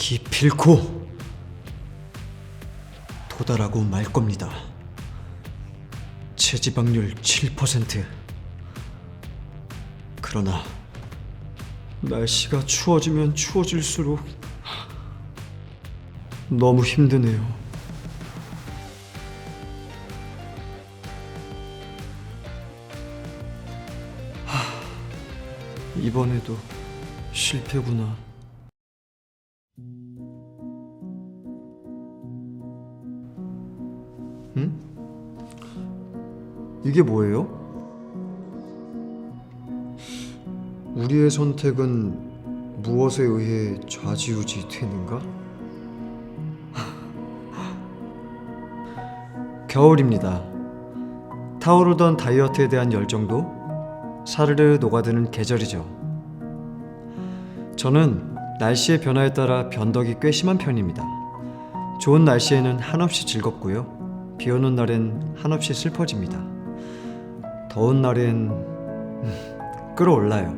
기필코 도달하고 말 겁니다. 체지방률 7%. 그러나 날씨가 추워지면 추워질수록 너무 힘드네요. 이번에도 실패구나. 응? 이게 뭐예요? 우리의 선택은 무엇에 의해 좌지우지 되는가? 겨울입니다. 타오르던 다이어트에 대한 열정도 사르르 녹아드는 계절이죠. 저는 날씨의 변화에 따라 변덕이 꽤 심한 편입니다. 좋은 날씨에는 한없이 즐겁고요. 비 오는 날엔 한없이 슬퍼집니다. 더운 날엔 끌어올라요.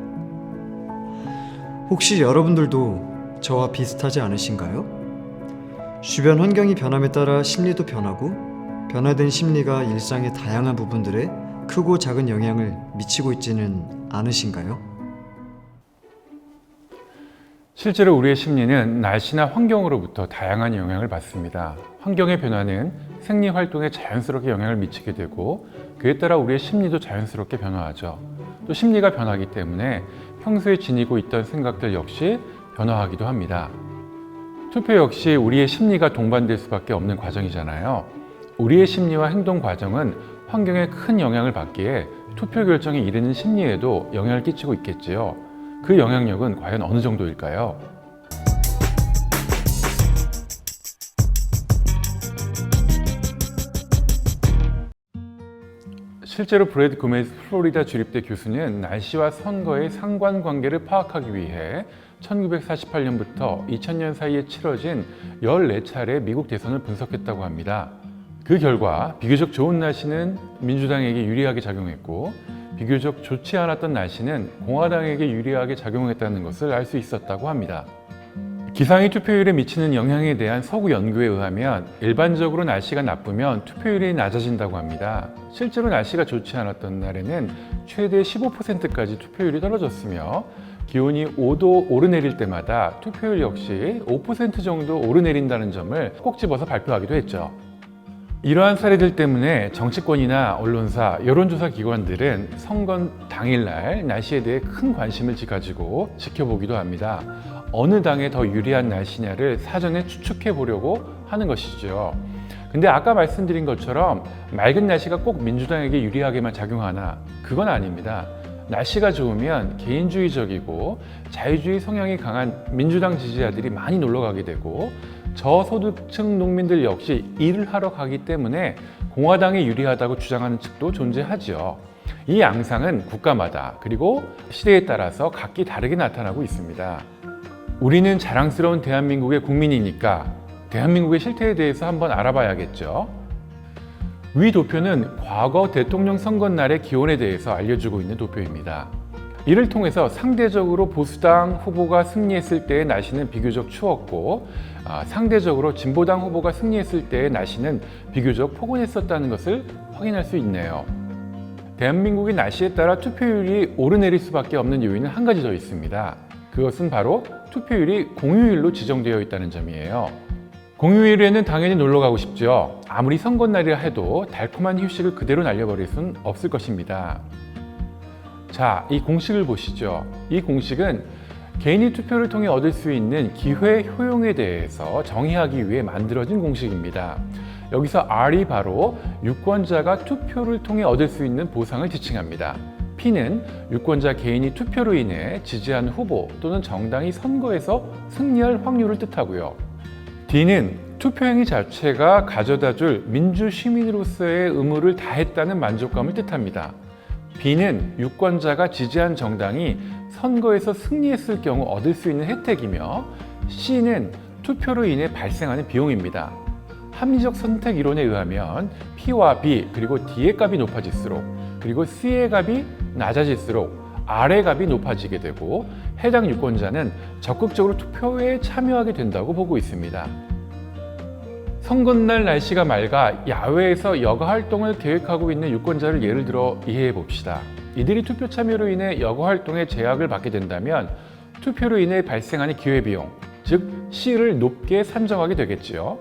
혹시 여러분들도 저와 비슷하지 않으신가요? 주변 환경이 변함에 따라 심리도 변하고 변화된 심리가 일상의 다양한 부분들에 크고 작은 영향을 미치고 있지는 않으신가요? 실제로 우리의 심리는 날씨나 환경으로부터 다양한 영향을 받습니다. 환경의 변화는 생리 활동에 자연스럽게 영향을 미치게 되고 그에 따라 우리의 심리도 자연스럽게 변화하죠. 또 심리가 변하기 때문에 평소에 지니고 있던 생각들 역시 변화하기도 합니다. 투표 역시 우리의 심리가 동반될 수밖에 없는 과정이잖아요. 우리의 심리와 행동 과정은 환경에 큰 영향을 받기에 투표 결정에 이르는 심리에도 영향을 끼치고 있겠지요. 그 영향력은 과연 어느 정도일까요? 실제로 브래드 고메즈 플로리다 주립대 교수는 날씨와 선거의 상관관계를 파악하기 위해 1948년부터 2000년 사이에 치러진 14차례 미국 대선을 분석했다고 합니다. 그 결과 비교적 좋은 날씨는 민주당에게 유리하게 작용했고 비교적 좋지 않았던 날씨는 공화당에게 유리하게 작용했다는 것을 알 수 있었다고 합니다. 기상이 투표율에 미치는 영향에 대한 서구 연구에 의하면 일반적으로 날씨가 나쁘면 투표율이 낮아진다고 합니다. 실제로 날씨가 좋지 않았던 날에는 최대 15%까지 투표율이 떨어졌으며 기온이 5도 오르내릴 때마다 투표율 역시 5% 정도 오르내린다는 점을 꼭 집어서 발표하기도 했죠. 이러한 사례들 때문에 정치권이나 언론사, 여론조사 기관들은 선거 당일날 날씨에 대해 큰 관심을 가지고 지켜보기도 합니다. 어느 당에 더 유리한 날씨냐를 사전에 추측해 보려고 하는 것이죠. 근데 아까 말씀드린 것처럼 맑은 날씨가 꼭 민주당에게 유리하게만 작용하나? 그건 아닙니다. 날씨가 좋으면 개인주의적이고 자유주의 성향이 강한 민주당 지지자들이 많이 놀러가게 되고 저소득층 농민들 역시 일을 하러 가기 때문에 공화당이 유리하다고 주장하는 측도 존재하죠. 이 양상은 국가마다 그리고 시대에 따라서 각기 다르게 나타나고 있습니다. 우리는 자랑스러운 대한민국의 국민이니까 대한민국의 실태에 대해서 한번 알아봐야겠죠. 위 도표는 과거 대통령 선거 날의 기온에 대해서 알려주고 있는 도표입니다. 이를 통해서 상대적으로 보수당 후보가 승리했을 때의 날씨는 비교적 추웠고 상대적으로 진보당 후보가 승리했을 때의 날씨는 비교적 포근했었다는 것을 확인할 수 있네요. 대한민국의 날씨에 따라 투표율이 오르내릴 수밖에 없는 요인은 한 가지 더 있습니다. 그것은 바로 투표율이 공휴일로 지정되어 있다는 점이에요. 공휴일에는 당연히 놀러 가고 싶죠. 아무리 선거날이라 해도 달콤한 휴식을 그대로 날려버릴 수는 없을 것입니다. 자, 이 공식을 보시죠. 이 공식은 개인이 투표를 통해 얻을 수 있는 기회 효용에 대해서 정의하기 위해 만들어진 공식입니다. 여기서 R이 바로 유권자가 투표를 통해 얻을 수 있는 보상을 지칭합니다. P는 유권자 개인이 투표로 인해 지지한 후보 또는 정당이 선거에서 승리할 확률을 뜻하고요. D는 투표 행위 자체가 가져다줄 민주시민으로서의 의무를 다했다는 만족감을 뜻합니다. B는 유권자가 지지한 정당이 선거에서 승리했을 경우 얻을 수 있는 혜택이며 C는 투표로 인해 발생하는 비용입니다. 합리적 선택 이론에 의하면 P와 B 그리고 D의 값이 높아질수록 그리고 C의 값이 낮아질수록 아래값이 높아지게 되고 해당 유권자는 적극적으로 투표에 참여하게 된다고 보고 있습니다. 선거날 날씨가 맑아 야외에서 여가 활동을 계획하고 있는 유권자를 예를 들어 이해해 봅시다. 이들이 투표 참여로 인해 여가 활동에 제약을 받게 된다면 투표로 인해 발생하는 기회비용, 즉 C를 높게 산정하게 되겠지요.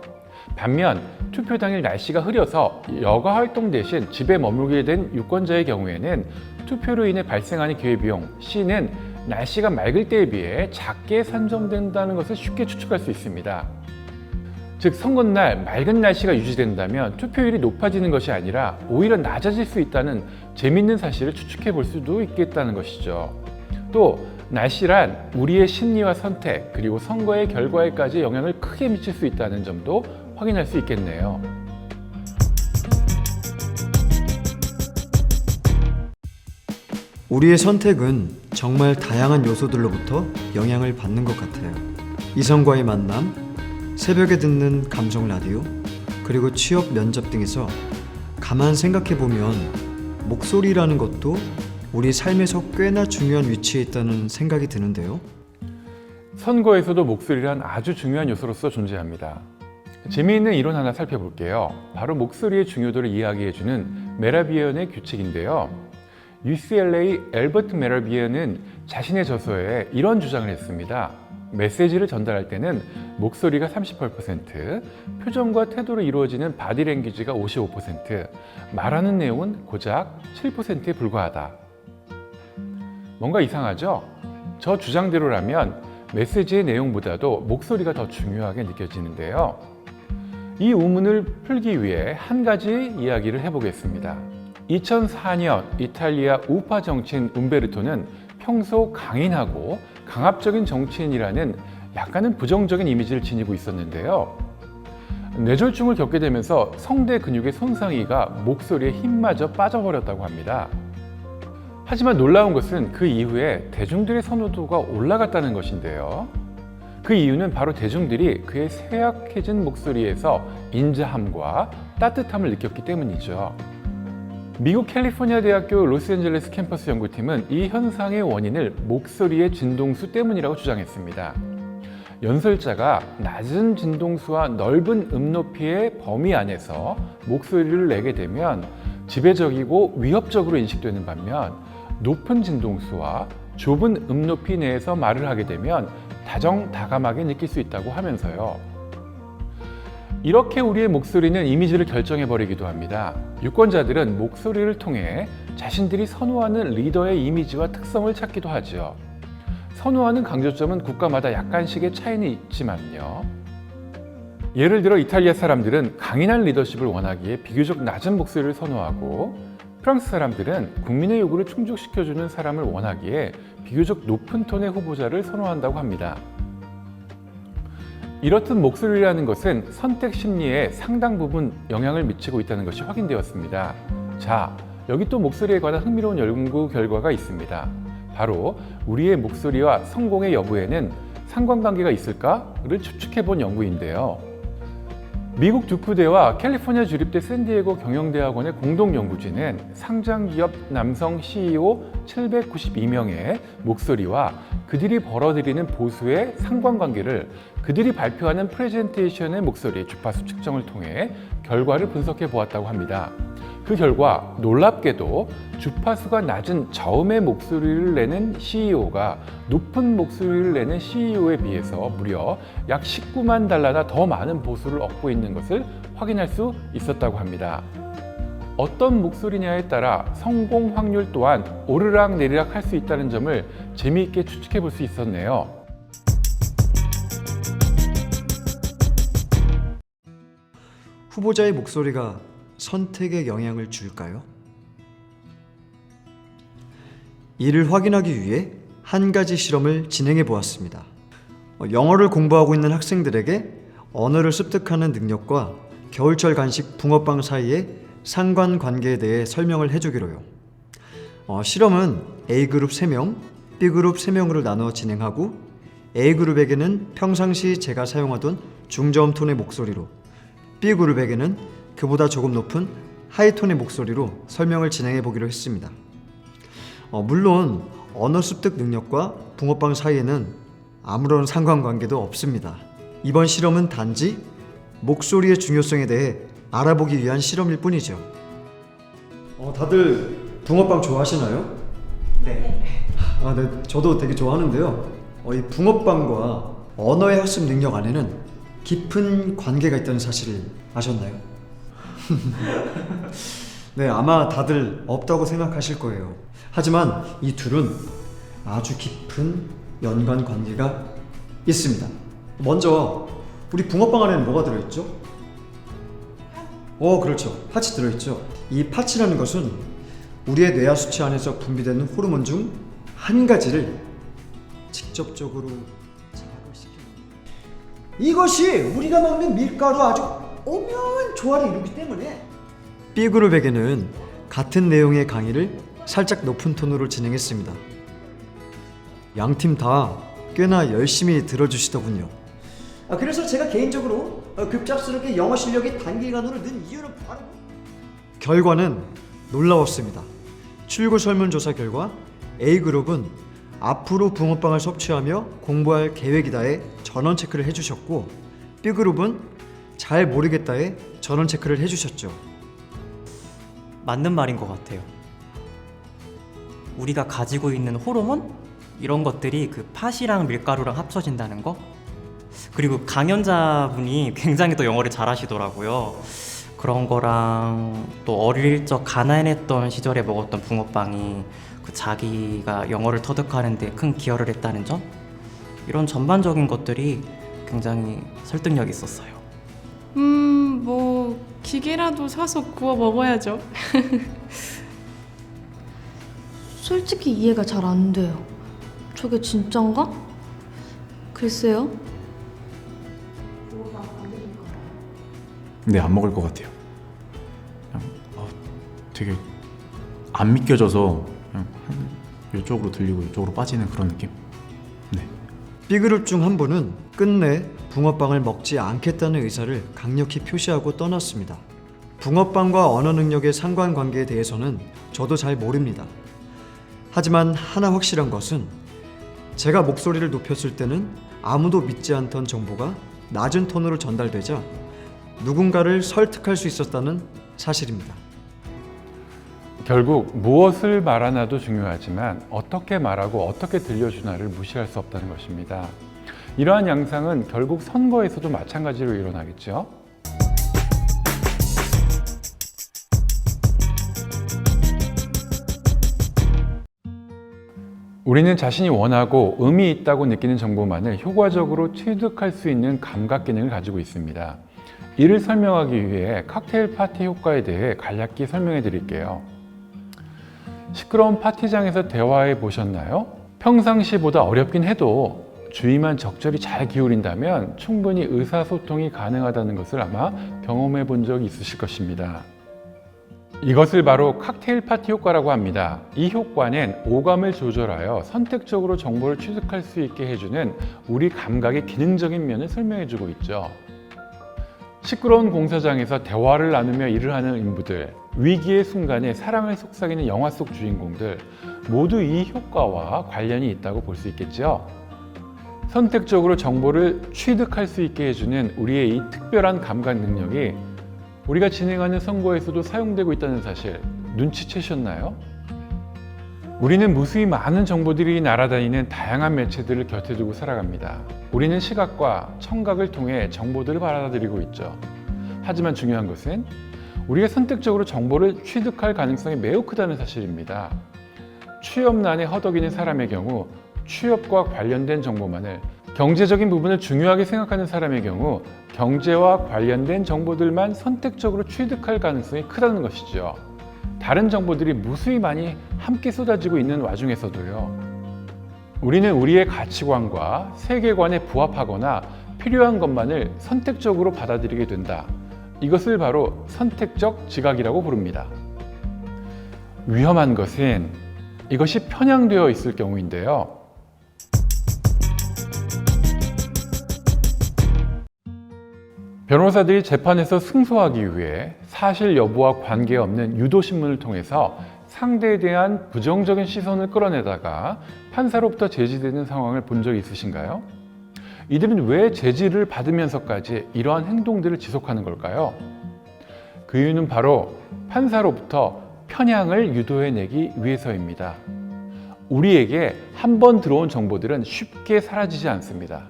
반면 투표 당일 날씨가 흐려서 여가 활동 대신 집에 머물게 된 유권자의 경우에는 투표로 인해 발생하는 기회비용 C는 날씨가 맑을 때에 비해 작게 산정된다는 것을 쉽게 추측할 수 있습니다. 즉 선거날 맑은 날씨가 유지된다면 투표율이 높아지는 것이 아니라 오히려 낮아질 수 있다는 재미있는 사실을 추측해 볼 수도 있겠다는 것이죠. 또 날씨란 우리의 심리와 선택 그리고 선거의 결과에까지 영향을 크게 미칠 수 있다는 점도 확인할 수 있겠네요. 우리의 선택은 정말 다양한 요소들로부터 영향을 받는 것 같아요. 이성과의 만남, 새벽에 듣는 감성 라디오, 그리고 취업 면접 등에서 가만 생각해보면 목소리라는 것도 우리 삶에서 꽤나 중요한 위치에 있다는 생각이 드는데요. 선거에서도 목소리란 아주 중요한 요소로서 존재합니다. 재미있는 이론 하나 살펴볼게요. 바로 목소리의 중요도를 이야기해주는 메라비언의 규칙인데요. UCLA 엘버트 메라비언은 자신의 저서에 이런 주장을 했습니다. 메시지를 전달할 때는 목소리가 38%, 표정과 태도로 이루어지는 바디랭귀지가 55%, 말하는 내용은 고작 7%에 불과하다. 뭔가 이상하죠? 저 주장대로라면 메시지의 내용보다도 목소리가 더 중요하게 느껴지는데요. 이 의문을 풀기 위해 한 가지 이야기를 해보겠습니다. 2004년 이탈리아 우파 정치인 움베르토는 평소 강인하고 강압적인 정치인이라는 약간은 부정적인 이미지를 지니고 있었는데요. 뇌졸중을 겪게 되면서 성대 근육의 손상이가 목소리에 힘마저 빠져버렸다고 합니다. 하지만 놀라운 것은 그 이후에 대중들의 선호도가 올라갔다는 것인데요. 그 이유는 바로 대중들이 그의 쇠약해진 목소리에서 인자함과 따뜻함을 느꼈기 때문이죠. 미국 캘리포니아 대학교 로스앤젤레스 캠퍼스 연구팀은 이 현상의 원인을 목소리의 진동수 때문이라고 주장했습니다. 연설자가 낮은 진동수와 넓은 음높이의 범위 안에서 목소리를 내게 되면 지배적이고 위협적으로 인식되는 반면 높은 진동수와 좁은 음높이 내에서 말을 하게 되면 다정다감하게 느낄 수 있다고 하면서요. 이렇게 우리의 목소리는 이미지를 결정해버리기도 합니다. 유권자들은 목소리를 통해 자신들이 선호하는 리더의 이미지와 특성을 찾기도 하죠. 선호하는 강조점은 국가마다 약간씩의 차이는 있지만요. 예를 들어 이탈리아 사람들은 강인한 리더십을 원하기에 비교적 낮은 목소리를 선호하고 프랑스 사람들은 국민의 요구를 충족시켜주는 사람을 원하기에 비교적 높은 톤의 후보자를 선호한다고 합니다. 이렇듯 목소리라는 것은 선택 심리에 상당 부분 영향을 미치고 있다는 것이 확인되었습니다. 자, 여기 또 목소리에 관한 흥미로운 연구 결과가 있습니다. 바로 우리의 목소리와 성공의 여부에는 상관관계가 있을까를 추측해본 연구인데요. 미국 두쿠대와 캘리포니아 주립대 샌디에고 경영대학원의 공동 연구진은 상장기업 남성 CEO 792명의 목소리와 그들이 벌어들이는 보수의 상관관계를 그들이 발표하는 프레젠테이션의 목소리 주파수 측정을 통해 결과를 분석해 보았다고 합니다. 그 결과 놀랍게도 주파수가 낮은 저음의 목소리를 내는 CEO가 높은 목소리를 내는 CEO에 비해서 무려 약 19만 달러나 더 많은 보수를 얻고 있는 것을 확인할 수 있었다고 합니다. 어떤 목소리냐에 따라 성공 확률 또한 오르락내리락 할 수 있다는 점을 재미있게 추측해 볼 수 있었네요. 후보자의 목소리가 선택에 영향을 줄까요? 이를 확인하기 위해 한 가지 실험을 진행해 보았습니다. 영어를 공부하고 있는 학생들에게 언어를 습득하는 능력과 겨울철 간식 붕어빵 사이의 상관관계에 대해 설명을 해주기로요. 실험은 A그룹 3명, B그룹 3명으로 나눠 진행하고 A그룹에게는 평상시 제가 사용하던 중저음 톤의 목소리로, B그룹에게는 그보다 조금 높은 하이톤의 목소리로 설명을 진행해 보기로 했습니다. 물론 언어 습득 능력과 붕어빵 사이에는 아무런 상관관계도 없습니다. 이번 실험은 단지 목소리의 중요성에 대해 알아보기 위한 실험일 뿐이죠. 다들 붕어빵 좋아하시나요? 네. 네, 저도 되게 좋아하는데요. 이 붕어빵과 언어의 학습 능력 안에는 깊은 관계가 있다는 사실을 아셨나요? 네, 아마 다들 없다고 생각하실 거예요. 하지만 이 둘은 아주 깊은 연관 관계가 있습니다. 먼저 우리 붕어빵 안에는 뭐가 들어있죠? 그렇죠. 팥이 들어있죠. 이 팥이라는 것은 우리의 뇌하 수치 안에서 분비되는 호르몬 중 한 가지를 직접적으로 자극시킵니다. 이것이 우리가 먹는 밀가루 아주 오묘한 조화를 이루기 때문에 B그룹에게는 같은 내용의 강의를 살짝 높은 톤으로 진행했습니다. 양팀 다 꽤나 열심히 들어주시더군요. 그래서 제가 개인적으로 급작스럽게 영어 실력이 단기간으로 는 이유는 바로 결과는 놀라웠습니다. 출구 설문조사 결과 A그룹은 앞으로 붕어빵을 섭취하며 공부할 계획이다에 전원 체크를 해주셨고, B그룹은 잘 모르겠다에 전원 체크를 해주셨죠. 맞는 말인 것 같아요. 우리가 가지고 있는 호르몬? 이런 것들이 그 팥이랑 밀가루랑 합쳐진다는 거? 그리고 강연자분이 굉장히 또 영어를 잘하시더라고요. 그런 거랑 또 어릴 적 가난했던 시절에 먹었던 붕어빵이 그 자기가 영어를 터득하는 데 큰 기여를 했다는 점? 이런 전반적인 것들이 굉장히 설득력이 있었어요. 뭐 기계라도 사서 구워 먹어야죠. 솔직히 이해가 잘 안 돼요. 저게 진짠가? 글쎄요. 네, 안 먹을 것 같아요. 그냥 되게 안 믿겨져서 그냥 이쪽으로 들리고 이쪽으로 빠지는 그런 느낌? 네. B그룹 중 한 분은 끝내 붕어빵을 먹지 않겠다는 의사를 강력히 표시하고 떠났습니다. 붕어빵과 언어 능력의 상관관계에 대해서는 저도 잘 모릅니다. 하지만 하나 확실한 것은 제가 목소리를 높였을 때는 아무도 믿지 않던 정보가 낮은 톤으로 전달되자 누군가를 설득할 수 있었다는 사실입니다. 결국 무엇을 말하나도 중요하지만 어떻게 말하고 어떻게 들려주나를 무시할 수 없다는 것입니다. 이러한 양상은 결국 선거에서도 마찬가지로 일어나겠죠. 우리는 자신이 원하고 의미 있다고 느끼는 정보만을 효과적으로 취득할 수 있는 감각 기능을 가지고 있습니다. 이를 설명하기 위해 칵테일 파티 효과에 대해 간략히 설명해 드릴게요. 시끄러운 파티장에서 대화해 보셨나요? 평상시보다 어렵긴 해도 주의만 적절히 잘 기울인다면 충분히 의사소통이 가능하다는 것을 아마 경험해 본 적이 있으실 것입니다. 이것을 바로 칵테일 파티 효과라고 합니다. 이 효과는 오감을 조절하여 선택적으로 정보를 취득할 수 있게 해주는 우리 감각의 기능적인 면을 설명해 주고 있죠. 시끄러운 공사장에서 대화를 나누며 일을 하는 인부들, 위기의 순간에 사랑을 속삭이는 영화 속 주인공들, 모두 이 효과와 관련이 있다고 볼 수 있겠죠. 선택적으로 정보를 취득할 수 있게 해주는 우리의 이 특별한 감각 능력이 우리가 진행하는 선거에서도 사용되고 있다는 사실 눈치채셨나요? 우리는 무수히 많은 정보들이 날아다니는 다양한 매체들을 곁에 두고 살아갑니다. 우리는 시각과 청각을 통해 정보들을 받아들이고 있죠. 하지만 중요한 것은 우리가 선택적으로 정보를 취득할 가능성이 매우 크다는 사실입니다. 취업난에 허덕이는 사람의 경우 취업과 관련된 정보만을, 경제적인 부분을 중요하게 생각하는 사람의 경우 경제와 관련된 정보들만 선택적으로 취득할 가능성이 크다는 것이죠. 다른 정보들이 무수히 많이 함께 쏟아지고 있는 와중에서도요. 우리는 우리의 가치관과 세계관에 부합하거나 필요한 것만을 선택적으로 받아들이게 된다. 이것을 바로 선택적 지각이라고 부릅니다. 위험한 것은 이것이 편향되어 있을 경우인데요. 변호사들이 재판에서 승소하기 위해 사실 여부와 관계없는 유도신문을 통해서 상대에 대한 부정적인 시선을 끌어내다가 판사로부터 제지되는 상황을 본 적이 있으신가요? 이들은 왜 제지를 받으면서까지 이러한 행동들을 지속하는 걸까요? 그 이유는 바로 판사로부터 편향을 유도해내기 위해서입니다. 우리에게 한 번 들어온 정보들은 쉽게 사라지지 않습니다.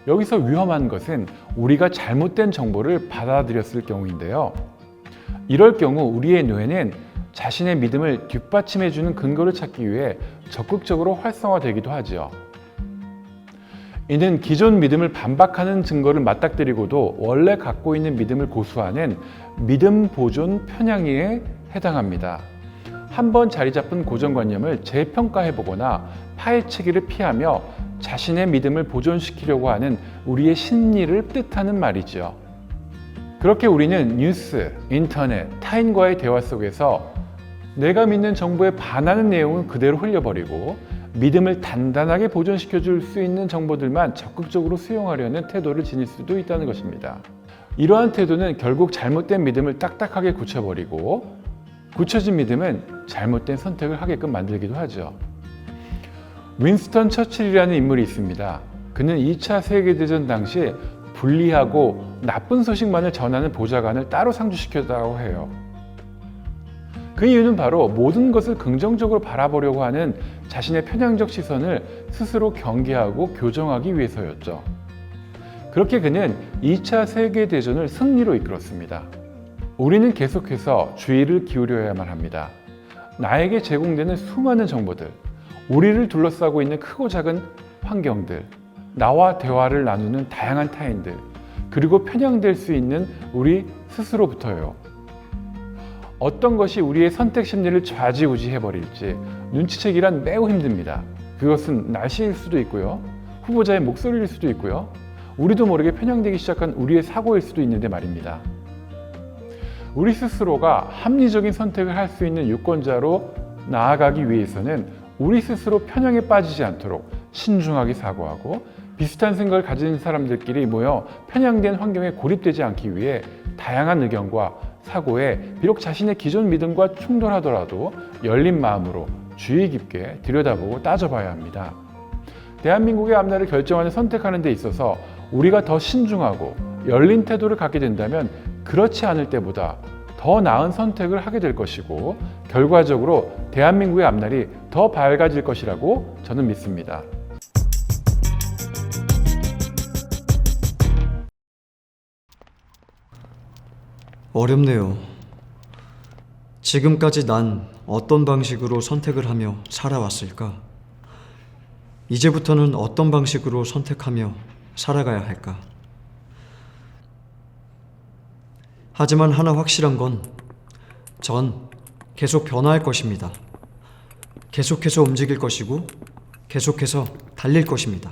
여기서 위험한 것은 우리가 잘못된 정보를 받아들였을 경우인데요. 이럴 경우 우리의 뇌는 자신의 믿음을 뒷받침해주는 근거를 찾기 위해 적극적으로 활성화되기도 하지요. 이는 기존 믿음을 반박하는 증거를 맞닥뜨리고도 원래 갖고 있는 믿음을 고수하는 믿음 보존 편향에 해당합니다. 한번 자리 잡은 고정관념을 재평가해보거나 파헤치기를 피하며 자신의 믿음을 보존시키려고 하는 우리의 심리를 뜻하는 말이죠. 그렇게 우리는 뉴스, 인터넷, 타인과의 대화 속에서 내가 믿는 정보에 반하는 내용은 그대로 흘려버리고 믿음을 단단하게 보존시켜줄 수 있는 정보들만 적극적으로 수용하려는 태도를 지닐 수도 있다는 것입니다. 이러한 태도는 결국 잘못된 믿음을 딱딱하게 굳혀버리고 굳혀진 믿음은 잘못된 선택을 하게끔 만들기도 하죠. 윈스턴 처칠이라는 인물이 있습니다. 그는 2차 세계대전 당시 불리하고 나쁜 소식만을 전하는 보좌관을 따로 상주시켰다고 해요. 그 이유는 바로 모든 것을 긍정적으로 바라보려고 하는 자신의 편향적 시선을 스스로 경계하고 교정하기 위해서였죠. 그렇게 그는 2차 세계대전을 승리로 이끌었습니다. 우리는 계속해서 주의를 기울여야만 합니다. 나에게 제공되는 수많은 정보들, 우리를 둘러싸고 있는 크고 작은 환경들, 나와 대화를 나누는 다양한 타인들, 그리고 편향될 수 있는 우리 스스로부터요. 어떤 것이 우리의 선택 심리를 좌지우지해버릴지 눈치채기란 매우 힘듭니다. 그것은 날씨일 수도 있고요. 후보자의 목소리일 수도 있고요. 우리도 모르게 편향되기 시작한 우리의 사고일 수도 있는데 말입니다. 우리 스스로가 합리적인 선택을 할 수 있는 유권자로 나아가기 위해서는 우리 스스로 편향에 빠지지 않도록 신중하게 사고하고 비슷한 생각을 가진 사람들끼리 모여 편향된 환경에 고립되지 않기 위해 다양한 의견과 사고에 비록 자신의 기존 믿음과 충돌하더라도 열린 마음으로 주의 깊게 들여다보고 따져봐야 합니다. 대한민국의 앞날을 결정하는 선택하는 데 있어서 우리가 더 신중하고 열린 태도를 갖게 된다면 그렇지 않을 때보다 더 나은 선택을 하게 될 것이고 결과적으로 대한민국의 앞날이 더 밝아질 것이라고 저는 믿습니다. 어렵네요. 지금까지 난 어떤 방식으로 선택을 하며 살아왔을까? 이제부터는 어떤 방식으로 선택하며 살아가야 할까? 하지만 하나 확실한 건 전 계속 변화할 것입니다. 계속해서 움직일 것이고 계속해서 달릴 것입니다.